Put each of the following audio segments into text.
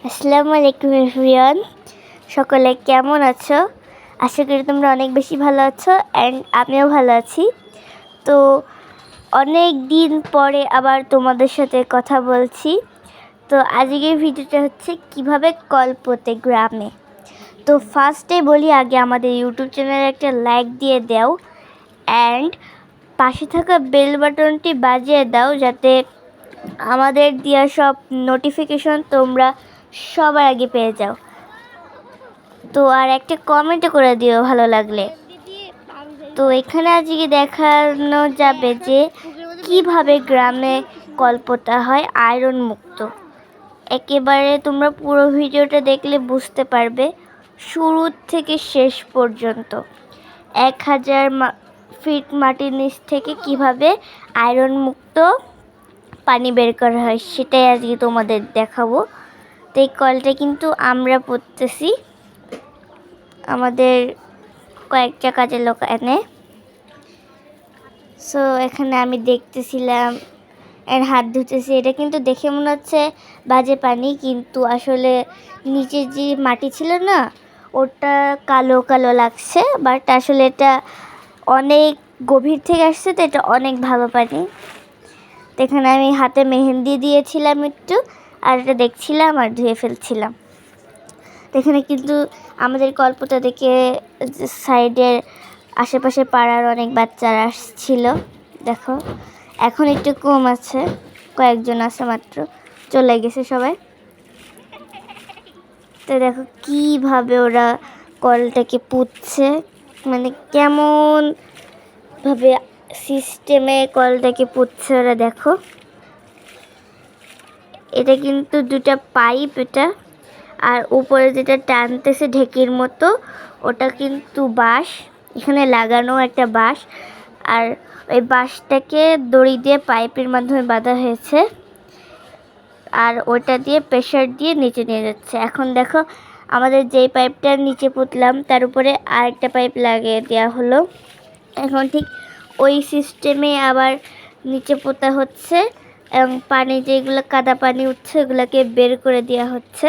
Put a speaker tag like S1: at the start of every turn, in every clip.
S1: আসসালামু আলাইকুম এভরিওয়ান, সকলে কেমন আছো? আশা করি তোমরা অনেক বেশি ভালো আছো অ্যান্ড আমিও ভালো আছি। তো অনেক দিন পরে আবার তোমাদের সাথে কথা বলছি। তো আজকের ভিডিওটা হচ্ছে কিভাবে কল্পতে গ্রামে। তো ফার্স্টে বলি, আগে আমাদের ইউটিউব চ্যানেলে একটা লাইক দিয়ে দাও অ্যান্ড পাশে থাকা বেল বাটনটি বাজিয়ে দাও, যাতে আমাদের দেওয়া সব নোটিফিকেশন তোমরা সবার আগে পেয়ে যাও। তো আর একটা কমেন্ট করে দিও ভালো লাগলে। তো এখানে আজকে দেখানো যাবে যে কিভাবে গ্রামে কল্পতা হয় আয়রন মুক্ত। একেবারে তোমরা পুরো ভিডিওটা দেখলে বুঝতে পারবে শুরু থেকে শেষ পর্যন্ত। 1000 ফিট মাটির নিচ থেকে কিভাবে আয়রন মুক্ত পানি বের করা হয় সেটাই আজকে তোমাদের দেখাবো। তো এই কলটা কিন্তু আমরা পড়তেছি, আমাদের কয়েকটা কাজের লোক এনে। সো এখানে আমি দেখতেছিলাম এর হাত ধুতেছি। এটা কিন্তু দেখে মনে হচ্ছে বাজে পানি, কিন্তু আসলে নিচে যে মাটি ছিল না, ওটা কালো কালো লাগছে, বাট আসলে এটা অনেক গভীর থেকে আসছে, তো এটা অনেক ভালো পানি। তো এখানে আমি হাতে মেহেন্দি দিয়েছিলাম একটু, আর এটা দেখছিলাম আর ধুয়ে ফেলছিলাম। তো এখানে কিন্তু আমাদের কল্পটা দেখে সাইডের আশেপাশে পাড়ার অনেক বাচ্চারা আসছিল। দেখো এখন একটু কম আছে, কয়েকজন আছে মাত্র, চলে গেছে সবাই। তো দেখো কিভাবে ওরা কলটাকে পুঁতছে, মানে কেমন ভাবে সিস্টেমে কলটাকে পুঁতছে ওরা। দেখো এটা কিন্তু দুটা পাইপ, এটা আর উপরে যেটা টানতেছে ঢেকির মতো, ওটা কিন্তু বাঁশ, এখানে লাগানো একটা বাঁশ, আর ওই বাঁশটাকে দড়ি দিয়ে পাইপের মাধ্যমে বাঁধা হয়েছে, আর ওটা দিয়ে প্রেশার দিয়ে নিচে নিয়ে যাচ্ছে। এখন দেখো আমাদের যেই পাইপটা নিচে পুঁতলাম তার উপরে আরেকটা পাইপ লাগিয়ে দেওয়া হলো। এখন ঠিক ওই সিস্টেমে আবার নিচে পোতা হচ্ছে এবং পানি যেগুলো কাদা পানি উঠছে ওগুলোকে বের করে দেওয়া হচ্ছে।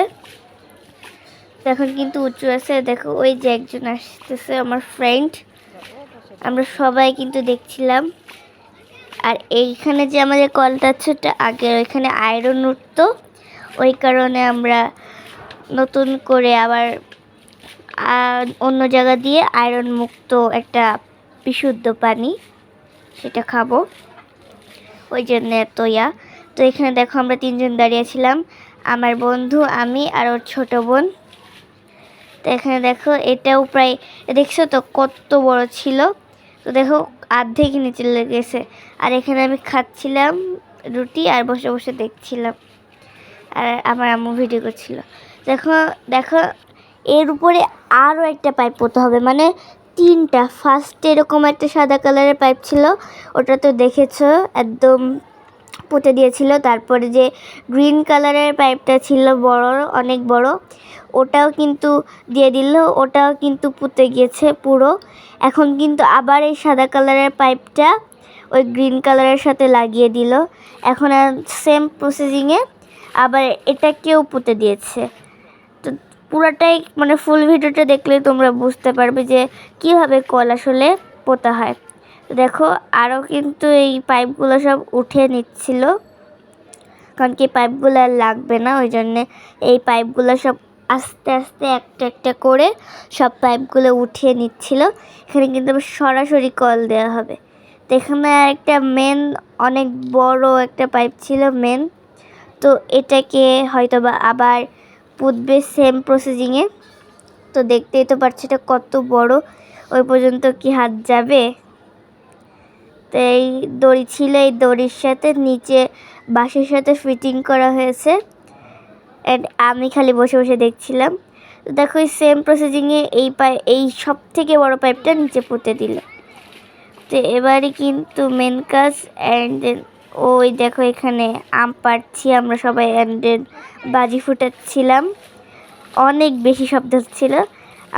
S1: এখন কিন্তু উঁচু আছে। দেখো ওই যে একজন আসতেছে, আমার ফ্রেন্ড, আমরা সবাই কিন্তু দেখছিলাম। আর এইখানে যে আমাদের কলটা আছে ওটা আগে ওইখানে আয়রন উঠতো, ওই কারণে আমরা নতুন করে আবার অন্য জায়গা দিয়ে আয়রন মুক্ত একটা বিশুদ্ধ পানি সেটা খাবো, ওই জন্য এত ইয়া। তো এখানে দেখো আমরা 3 জন দাঁড়িয়েছিলাম, আমার বন্ধু, আমি আর ওর ছোট বোন। তো এখানে দেখো এটাও প্রায়, দেখছো তো কত বড় ছিল। তো দেখো অর্ধেক নিচে লেগেছে। আর এখানে আমি খাচ্ছিলাম রুটি আর বসে বসে দেখছিলাম, আর আমার আম্মু ভিডিও করছিল। দেখো দেখো এর উপরে আরও একটা পাইপ পোতা হবে, মানে 3টা। ফার্স্টে এরকম একটা সাদা কালারের পাইপ ছিল, ওটা তো দেখেছো একদম পুঁতে দিয়েছিল। তারপরে যে গ্রিন কালারের পাইপটা ছিল বড়, অনেক বড়, ওটাও কিন্তু দিয়ে দিল, ওটাও কিন্তু পুঁতে গিয়েছে পুরো। এখন কিন্তু আবার এই সাদা কালারের পাইপটা ওই গ্রিন কালারের সাথে লাগিয়ে দিল। এখন সেম প্রসেসিংয়ে আবার এটাকেও পুঁতে দিয়েছে। তো পুরাটাই মানে ফুল ভিডিওটা দেখলে তোমরা বুঝতে পারবে যে কীভাবে কল আসলে পোতা হয়। দেখো আরও কিন্তু এই পাইপগুলো সব উঠে নিচ্ছিল, কারণ কি পাইপগুলো আর লাগবে না, ওই জন্যে এই পাইপগুলো সব আস্তে আস্তে একটা একটা করে সব পাইপগুলো উঠিয়ে নিচ্ছিল। এখানে কিন্তু সরাসরি কল দেওয়া হবে। তো এখানে একটা মেন, অনেক বড় একটা পাইপ ছিল মেন, তো এটাকে হয়তো বা আবার পুঁতবে সেম প্রসেসিংয়ে। তো দেখতেই তো পারছি এটা কত বড়, ওই পর্যন্ত কি হাত যাবে? তো এই দড়ি ছিল, এই দড়ির সাথে নিচে বাঁশের সাথে ফিটিং করা হয়েছে, অ্যান্ড আমি খালি বসে বসে দেখছিলাম। তো দেখো এই সেম প্রসেসিংয়ে এই সব থেকে বড় পাইপটা নিচে পুঁতে দিল। তো এবারে কিন্তু মেন কাজ। অ্যান্ড দেন ওই দেখো এখানে আম পাড়ছি আমরা সবাই, অ্যান্ড দেন বাজি ফুটাচ্ছিলাম, অনেক বেশি শব্দ হচ্ছিল।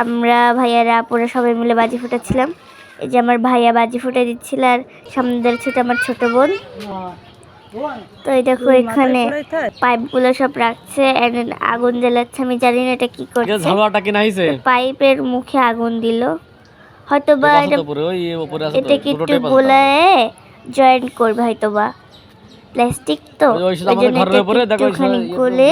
S1: আমরা ভাইয়ারা আপুরা সবাই মিলে বাজি ফুটাচ্ছিলাম। এই যে আমার ভাইয়া বাজি ফুটে দিচ্ছিল, আর সামনে দাঁড়িয়ে ছিল আমার ছোট বোন। তো এই দেখো এখানে পাইপগুলো সব রাখছে, আগুন জ্বালাচ্ছে। আমি জানি না এটা কি করছে। পাইপের মুখে আগুন দিল, হয়তো বা এটা কি একটু গোলায় জয়েন্ট করবে, হয়তো বা প্লাস্টিক তো ওই জন্য একটুখানি গলে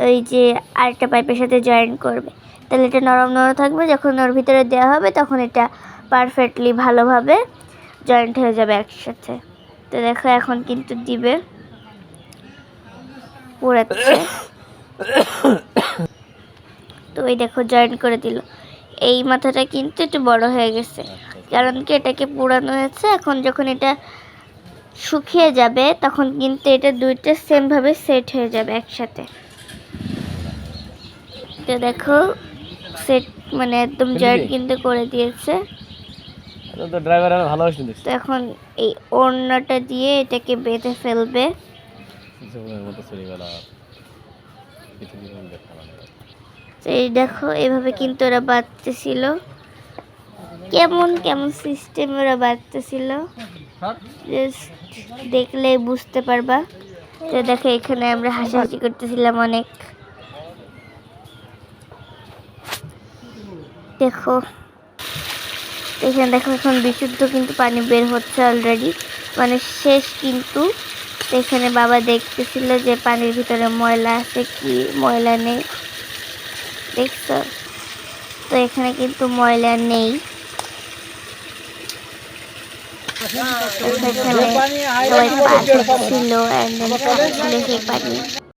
S1: ওই যে আরেকটা পাইপের সাথে জয়েন করবে, তাহলে এটা নরম নরম থাকবে। যখন ওর ভিতরে দেওয়া হবে তখন এটা পারফেক্টলি ভালোভাবে জয়েন্ট হয়ে যাবে একসাথে। তো দেখো এখন কিন্তু দিবে, পোড়াচ্ছে। তো ওই দেখো জয়েন করে দিল। এই মাথাটা কিন্তু একটু বড় হয়ে গেছে, কারণ কি এটাকে পোড়ানো হয়েছে। এখন যখন এটা শুকিয়ে যাবে তখন কিন্তু এটা দুইটা সেম ভাবে সেট হয়ে যাবে একসাথে। তো দেখো সেট মানে একদম জয়েন্ট কিন্তু করে দিয়েছে।
S2: তো ড্রাইভার ভালো হয়েছে।
S1: তো এখন এই ওড়নাটা দিয়ে এটাকে বেঁধে ফেলবে। এই দেখো এভাবে কিন্তু ওরা বাঁধতেছিল, কেমন কেমন সিস্টেম ওরা বাঁধতেছিল, জাস্ট দেখলে বুঝতে পারবা। তো দেখো এখানে আমরা হাসাহাসি করতেছিলাম অনেক। দেখো এখানে দেখো এখন বিশুদ্ধ কিন্তু পানি বের হচ্ছে অলরেডি, মানে শেষ কিন্তু। এখানে বাবা দেখতেছিল যে পানির ভিতরে ময়লা আছে কি ময়লা নেই, দেখছো? তো এখানে কিন্তু ময়লা নেই। এখানে সবাই পা ধুচ্ছিল, ছিল সেই পানি।